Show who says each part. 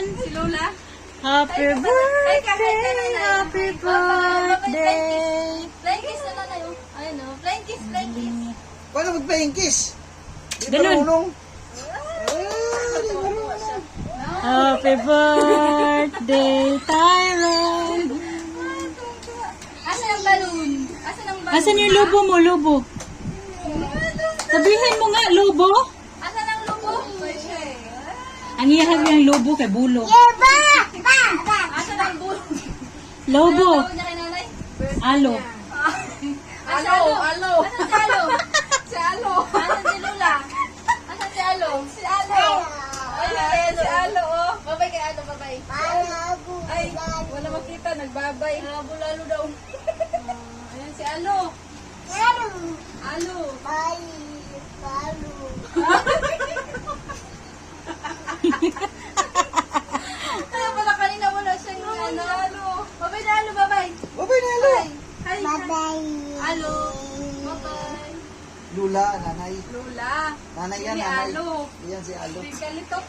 Speaker 1: naman.
Speaker 2: Si Lola.
Speaker 1: Happy birthday, happy birthday.
Speaker 2: Flying kiss na nanay. Ayun o. Flying kiss, flying kiss.
Speaker 3: Paano mag-flying kiss? Di
Speaker 1: Ganun.
Speaker 3: marunong.
Speaker 1: Happy birthday, Tyron.
Speaker 2: Asan ang balloon? Asan ang balloon?
Speaker 1: Asan yung lobo mo, lobo? Sabihin mo nga, lobo.
Speaker 2: Asan ang lobo? Siya eh.
Speaker 1: Ang iyahag yung lobo kay bulo.
Speaker 2: Asan ang bulo?
Speaker 1: Lobo.
Speaker 2: Ano tawag niya kay nanay?
Speaker 1: Alo.
Speaker 2: Alo, alo. Asan si Alo? Si Alo. Asan si Lola? Asan si Alo? Si Alo. Ayan, si Alo, oh. Babay kay Alo, babay. Ay, wala makita, nagbabay. Lalo daw. Ayan si Alo. Alo. Kaya pala kanina wala siyang ano. Babay na Alo, babay.
Speaker 3: Babay na, Alo.
Speaker 2: Hi. Alo. Babay.
Speaker 3: Lula, nanay.
Speaker 2: Lola.
Speaker 3: Nanay yan,
Speaker 2: Si
Speaker 3: nanay.
Speaker 2: Alo.
Speaker 3: Yan si Alo.
Speaker 2: Si Kalitok.